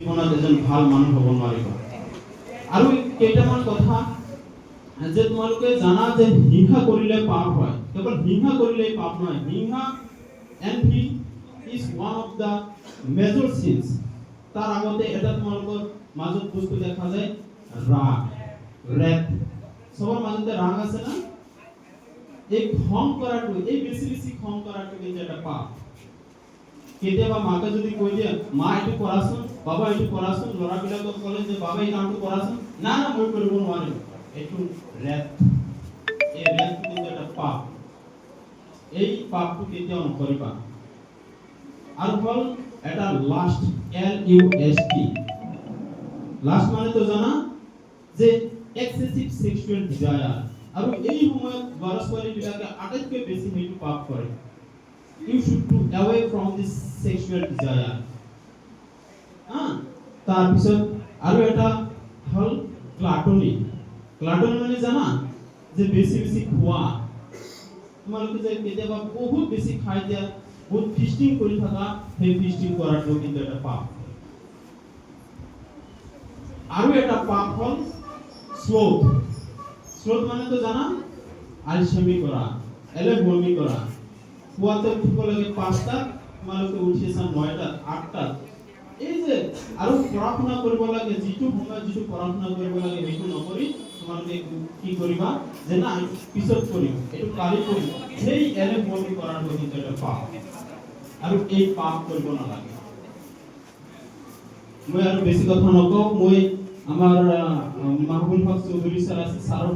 জীৱনত এজন ভাল মানুহ হ'ব নোৱাৰিব। আৰু কেইটামান কথা যে তোমালোকে জানা যে হিংসা কৰিলে পাপ হয়। কেৱল হিংসা কৰিলেই পাপ নহয়, হিংসা envy is one of the major sins. তাৰ আগতে এটা তোমালোকৰ মাজত বস্তু দেখা যায়, ৰাগ, ৰেট। সবৰ মাজতে ৰাগ আছে না? এই খং কৰাটো, এই বেছি বেছি খং কৰাটো কিন্তু এটা পাপ। কেতিয়াবা মাকে যদি কৈ দিয়ে মা এইটো কৰাচোন, বাবা এইটো কৰাচোন, ল'ৰাবিলাকক ক'লে যে বাবা এই কামটো কৰাচোন, না না মই কৰিব নোৱাৰিম, এইটো ৰেট। এই ৰেটটো কিন্তু এটা পাপ। এই পাপটো কেতিয়াও নকৰিবা। আৰু হ'ল এটা লাষ্ট, LUST। লাষ্ট মানে তো জানা যে এক্সেসিভ সেক্সুৱেল ডিজায়াৰ। আৰু এই সময়ত ল'ৰা ছোৱালীবিলাকে আটাইতকৈ বেছি সেইটো পাপ কৰে। You should do away from this sexual desire. তাৰপিছত আৰু এটা হ'ল গ্লাটনি। গ্লাটনি মানে জানা যে বেছি বেছি খোৱা। তোমালোকে যে কেতিয়াবা বহুত বেছি খাই দিয়া, বহুত ফিষ্টিং কৰি থাকা, সেই ফিষ্টিং কৰাটো কিন্তু এটা পাপ। আৰু এটা পাপ হ'ল শ্লোথ। শ্লোথ মানে তো জানা আলসেমি কৰা, বমি কৰা। পুৱাতে উঠিব লাগে 5টাত, তোমালোকে উঠিছা 9টাত, 8টাত। এই যে আৰু পঢ়া শুনা কৰিব লাগে, যিটো সময়ত যিটো পঢ়া শুনা কৰিব লাগে সেইটো নকৰি তোমালোকে কি কৰিবা যে না পিছত কৰিম, এইটো কালি কৰিম, সেই বমি কৰাটো কিন্তু এটা পাপ। আৰু এই পাপ কৰিব নালাগে। মই আৰু বেছি কথা নকওঁ, মই আমাৰ মাহবুব হক চৌধুৰী ছাৰ আছে, ছাৰৰ